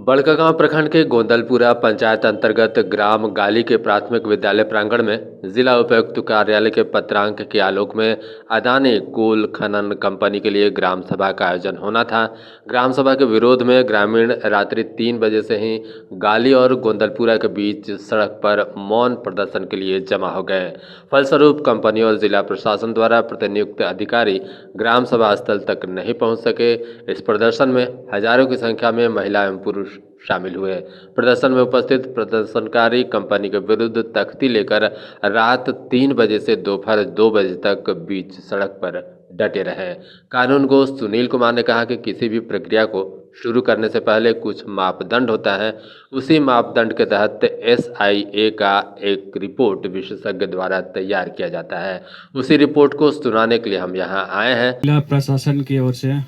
बड़कागांव प्रखंड के गोंदलपुरा पंचायत अंतर्गत ग्राम गाली के प्राथमिक विद्यालय प्रांगण में जिला उपायुक्त कार्यालय के पत्रांक के आलोक में अदानी कोल खनन कंपनी के लिए ग्राम सभा का आयोजन होना था। ग्राम सभा के विरोध में ग्रामीण रात्रि 3 बजे से ही गाली और गोंदलपुरा के बीच सड़क पर मौन प्रदर्शन के लिए जमा हो गए। फलस्वरूप कंपनी और जिला प्रशासन द्वारा प्रतिनियुक्त अधिकारी ग्राम सभा स्थल तक नहीं पहुंच सके। इस प्रदर्शन में हजारों की संख्या में महिला एवं पुरुष शामिल हुए। प्रदर्शन में उपस्थित प्रदर्शनकारी कंपनी के विरुद्ध तख्ती लेकर रात 3 बजे से दोपहर 2 बजे तक बीच सड़क पर डटे रहे। कानूनगो सुनील कुमार ने कहा कि किसी भी प्रक्रिया को शुरू करने से पहले कुछ मापदंड होता है। उसी मापदंड के तहत SIA का एक रिपोर्ट विशेषज्ञ द्वारा तैयार किया जाता है। उसी रिपोर्ट को सुनाने के लिए हम यहाँ आए हैं। जिला प्रशासन की ओर से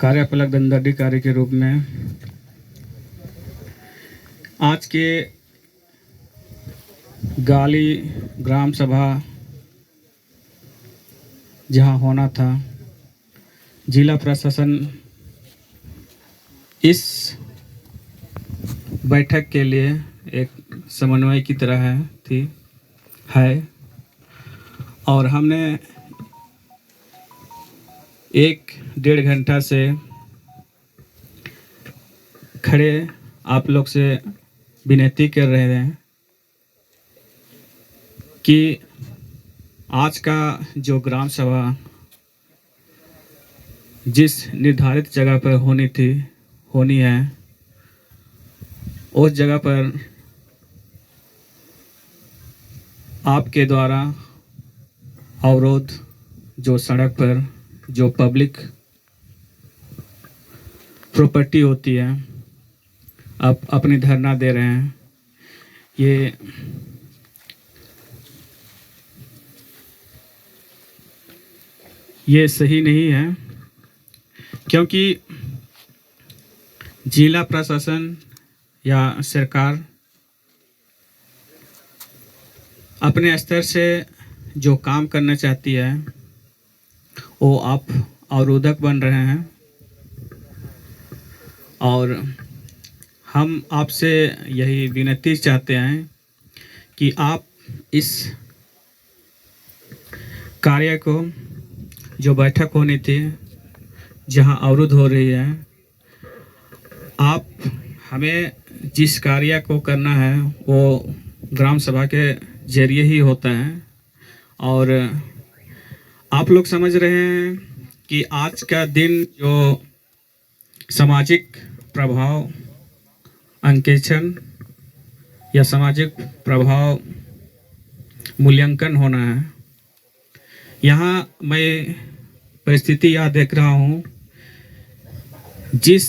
कार्यपालक दंडाधिकारी के रूप में आज के गाली ग्राम सभा जहां होना था, जिला प्रशासन इस बैठक के लिए एक समन्वय की तरह है और हमने 1-1.5 घंटा से खड़े आप लोग से विनती कर रहे हैं कि आज का जो ग्राम सभा जिस निर्धारित जगह पर होनी है, उस जगह पर आपके द्वारा अवरोध जो सड़क पर जो पब्लिक प्रॉपर्टी होती है, आप अपनी धरना दे रहे हैं, ये सही नहीं है, क्योंकि जिला प्रशासन या सरकार अपने स्तर से जो काम करना चाहती है वो आप अवरोधक बन रहे हैं। और हम आपसे यही विनती चाहते हैं कि आप इस कार्य को जो बैठक होनी थी जहां अवरुद्ध हो रही है, आप हमें जिस कार्य को करना है वो ग्राम सभा के जरिए ही होता है। और आप लोग समझ रहे हैं कि आज का दिन जो सामाजिक प्रभाव अंकेक्षण या सामाजिक प्रभाव मूल्यांकन होना है, यहाँ मैं परिस्थिति यह देख रहा हूँ, जिस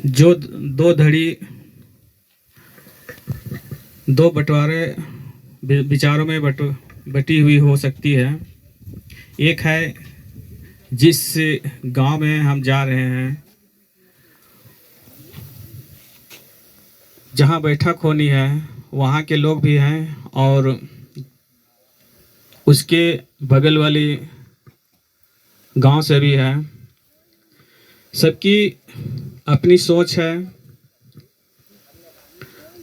जो दो बंटवारे विचारों में बटी हुई हो सकती है। एक है जिस गांव में हम जा रहे हैं, जहां बैठक होनी है वहां के लोग भी हैं और उसके बगल वाली गांव से भी है। सबकी अपनी सोच है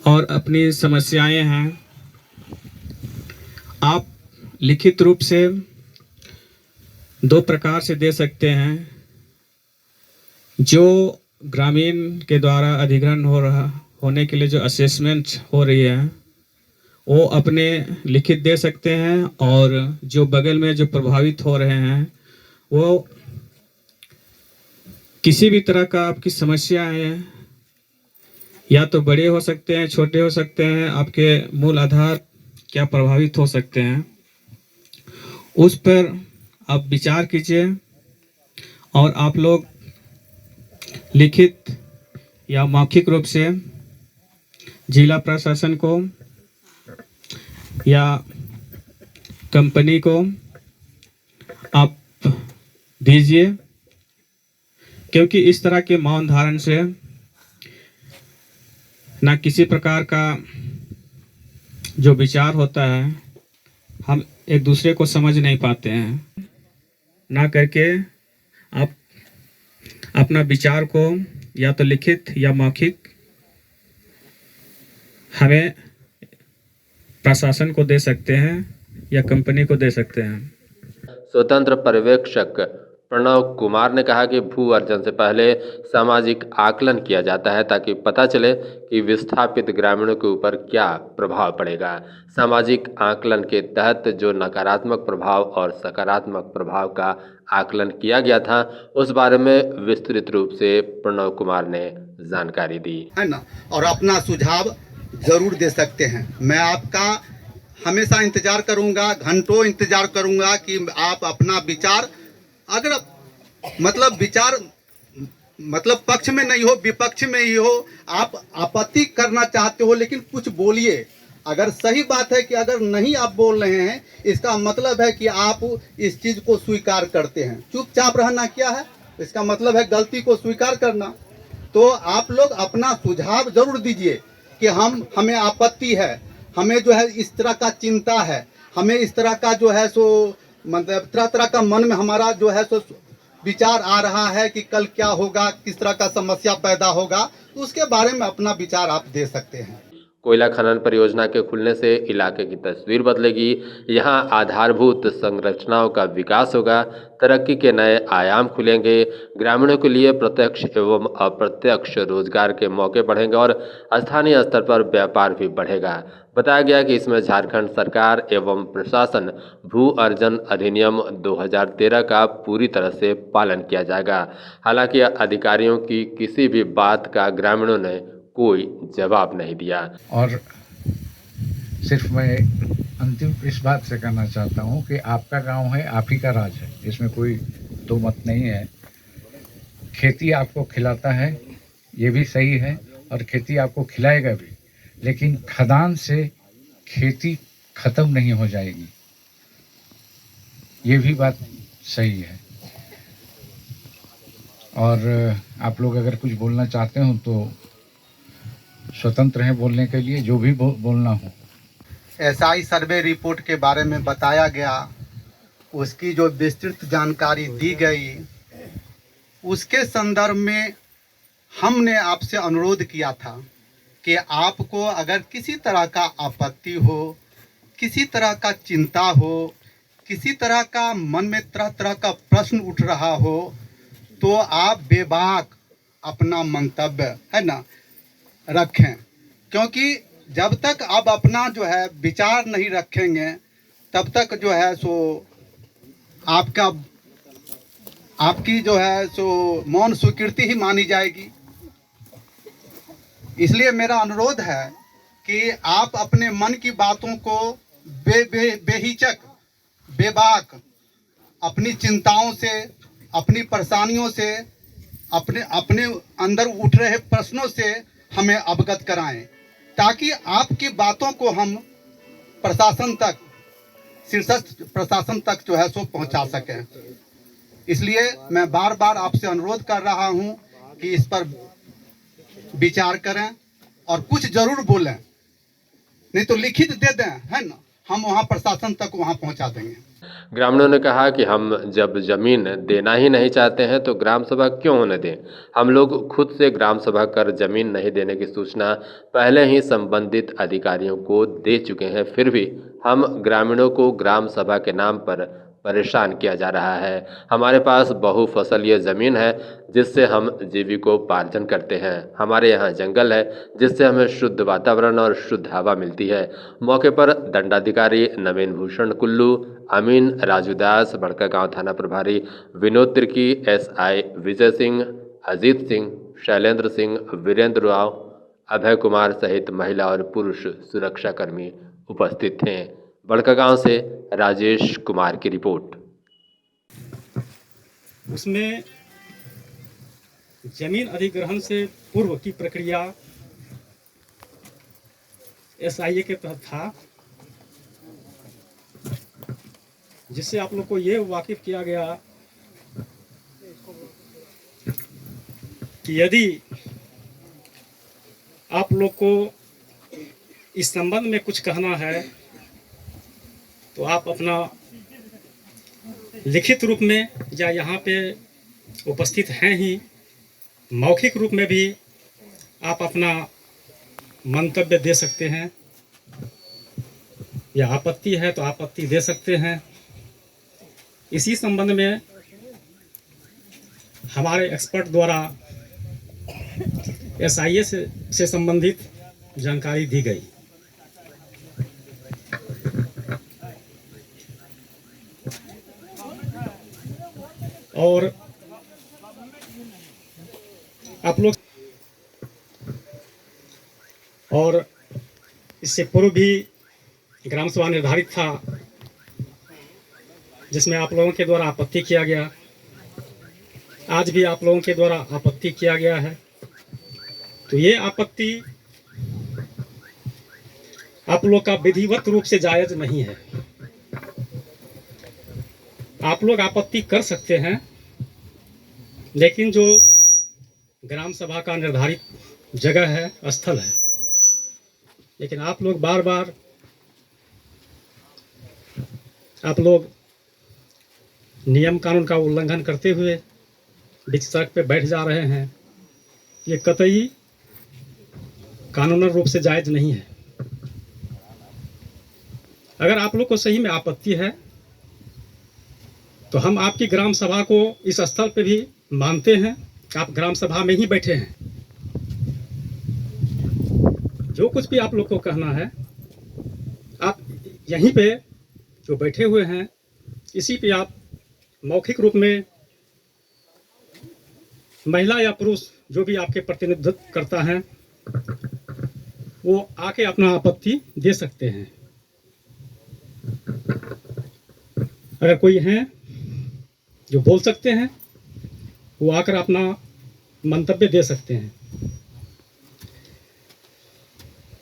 और अपनी समस्याएं हैं। आप लिखित रूप से 2 प्रकार से दे सकते हैं। जो ग्रामीण के द्वारा अधिग्रहण होने के लिए जो असेसमेंट हो रही है वो अपने लिखित दे सकते हैं, और जो बगल में जो प्रभावित हो रहे हैं वो किसी भी तरह का आपकी समस्या है, या तो बड़े हो सकते हैं, छोटे हो सकते हैं, आपके मूल आधार क्या प्रभावित हो सकते हैं, उस पर आप विचार कीजिए और आप लोग लिखित या मौखिक रूप से जिला प्रशासन को या कंपनी को आप दीजिए, क्योंकि इस तरह के मौन धारण से ना किसी प्रकार का जो विचार होता है हम एक दूसरे को समझ नहीं पाते हैं। ना करके आप अपना विचार को या तो लिखित या मौखिक हमें प्रशासन को दे सकते हैं या कंपनी को दे सकते हैं। स्वतंत्र पर्यवेक्षक प्रणव कुमार ने कहा कि भू अर्जन से पहले सामाजिक आकलन किया जाता है ताकि पता चले कि विस्थापित ग्रामीणों के ऊपर क्या प्रभाव पड़ेगा। सामाजिक आकलन के तहत जो नकारात्मक प्रभाव और सकारात्मक प्रभाव का आकलन किया गया था उस बारे में विस्तृत रूप से प्रणव कुमार ने जानकारी दी है ना, और अपना सुझाव जरूर दे सकते हैं। मैं आपका हमेशा इंतजार करूंगा, घंटों इंतजार करूंगा कि आप अपना विचार, अगर मतलब विचार मतलब पक्ष में नहीं हो विपक्ष में ही हो, आप आपत्ति करना चाहते हो लेकिन कुछ बोलिए। अगर सही बात है कि अगर नहीं आप बोल रहे हैं इसका मतलब है कि आप इस चीज़ को स्वीकार करते हैं। चुपचाप रहना क्या है, इसका मतलब है गलती को स्वीकार करना। तो आप लोग अपना सुझाव जरूर दीजिए कि हमें आपत्ति है, हमें जो है इस तरह का चिंता है, हमें इस तरह का जो है सो मतलब तरह तरह का मन में हमारा जो है सो विचार आ रहा है कि कल क्या होगा, किस तरह का समस्या पैदा होगा, तो उसके बारे में अपना विचार आप दे सकते हैं। कोयला खनन परियोजना के खुलने से इलाके की तस्वीर बदलेगी। यहाँ आधारभूत संरचनाओं का विकास होगा, तरक्की के नए आयाम खुलेंगे, ग्रामीणों के लिए प्रत्यक्ष एवं अप्रत्यक्ष रोजगार के मौके बढ़ेंगे और स्थानीय स्तर पर व्यापार भी बढ़ेगा। बताया गया कि इसमें झारखंड सरकार एवं प्रशासन भू अर्जन अधिनियम 2013 का पूरी तरह से पालन किया जाएगा। हालांकि अधिकारियों की किसी भी बात का ग्रामीणों ने कोई जवाब नहीं दिया। और सिर्फ मैं अंतिम इस बात से कहना चाहता हूँ कि आपका गांव है, आप ही का राज है, इसमें कोई दो मत नहीं है। खेती आपको खिलाता है ये भी सही है और खेती आपको खिलाएगा भी, लेकिन खदान से खेती खत्म नहीं हो जाएगी, ये भी बात सही है। और आप लोग अगर कुछ बोलना चाहते हो तो स्वतंत्र हैं बोलने के लिए, जो भी बोलना हो। एसआई सर्वे रिपोर्ट के बारे में बताया गया, उसकी जो विस्तृत जानकारी दी गई, उसके संदर्भ में हमने आपसे अनुरोध किया था कि आपको अगर किसी तरह का आपत्ति हो, किसी तरह का चिंता हो, किसी तरह का मन में तरह तरह का प्रश्न उठ रहा हो, तो आप बेबाक अपना मंतव्य है ना रखें, क्योंकि जब तक आप अपना जो है विचार नहीं रखेंगे तब तक जो है सो आपकी जो है सो मौन स्वीकृति ही मानी जाएगी। इसलिए मेरा अनुरोध है कि आप अपने मन की बातों को बेहिचक बेबाक अपनी चिंताओं से, अपनी परेशानियों से, अपने अंदर उठ रहे प्रश्नों से हमें अवगत कराएं, ताकि आपकी बातों को हम प्रशासन तक, शीर्षस्थ प्रशासन तक जो है सो पहुंचा सकें। इसलिए मैं बार बार आपसे अनुरोध कर रहा हूं कि इस पर विचार करें और कुछ जरूर बोलें, नहीं तो लिखित दे दें, है ना, हम वहां प्रशासन तक वहां पहुंचा देंगे। ग्रामीणों ने कहा कि हम जब जमीन देना ही नहीं चाहते हैं तो ग्राम सभा क्यों होने दें। हम लोग खुद से ग्राम सभा कर जमीन नहीं देने की सूचना पहले ही संबंधित अधिकारियों को दे चुके हैं, फिर भी हम ग्रामीणों को ग्राम सभा के नाम पर परेशान किया जा रहा है। हमारे पास बहुफसलीय ज़मीन है जिससे हम जीविकोपार्जन करते हैं। हमारे यहाँ जंगल है जिससे हमें शुद्ध वातावरण और शुद्ध हवा मिलती है। मौके पर दंडाधिकारी नवीन भूषण कुल्लू, अमीन राजूदास, बड़कागांव थाना प्रभारी विनोद तिर्की, एसआई विजय सिंह, अजीत सिंह, शैलेंद्र सिंह, वीरेंद्र राव, अभय कुमार सहित महिला और पुरुष सुरक्षाकर्मी उपस्थित थे। बड़कागांव से राजेश कुमार की रिपोर्ट। उसमें जमीन अधिग्रहण से पूर्व की प्रक्रिया एसआईए के तहत था, जिससे आप लोग को ये वाकिफ किया गया कि यदि आप लोग को इस संबंध में कुछ कहना है तो आप अपना लिखित रूप में या यहाँ पे उपस्थित हैं ही, मौखिक रूप में भी आप अपना मंतव्य दे सकते हैं, या आपत्ति है तो आपत्ति दे सकते हैं। इसी संबंध में हमारे एक्सपर्ट द्वारा SIA से संबंधित जानकारी दी गई। और आप लोग, और इससे पूर्व भी ग्राम सभा निर्धारित था जिसमें आप लोगों के द्वारा आपत्ति किया गया। आज भी आप लोगों के द्वारा आपत्ति किया गया है। तो ये आपत्ति आप लोग का विधिवत रूप से जायज नहीं है। आप लोग आपत्ति कर सकते हैं, लेकिन जो ग्राम सभा का निर्धारित जगह है, स्थल है, लेकिन आप लोग बार बार आप लोग नियम कानून का उल्लंघन करते हुए बीच सड़क पे बैठ जा रहे हैं। ये कतई कानूनन रूप से जायज नहीं है। अगर आप लोग को सही में आपत्ति है तो हम आपकी ग्राम सभा को इस स्थल पे भी मानते हैं। आप ग्राम सभा में ही बैठे हैं। जो कुछ भी आप लोग को कहना है, आप यहीं पे जो बैठे हुए हैं, इसी पे आप मौखिक रूप में महिला या पुरुष जो भी आपके प्रतिनिधित्व करता है वो आके अपना आपत्ति दे सकते हैं। अगर कोई है जो बोल सकते हैं, वो आकर अपना मंतव्य दे सकते हैं।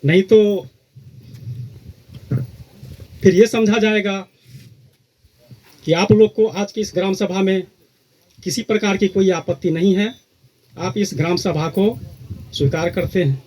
नहीं तो फिर ये समझा जाएगा कि आप लोग को आज की इस ग्राम सभा में किसी प्रकार की कोई आपत्ति नहीं है। आप इस ग्राम सभा को स्वीकार करते हैं।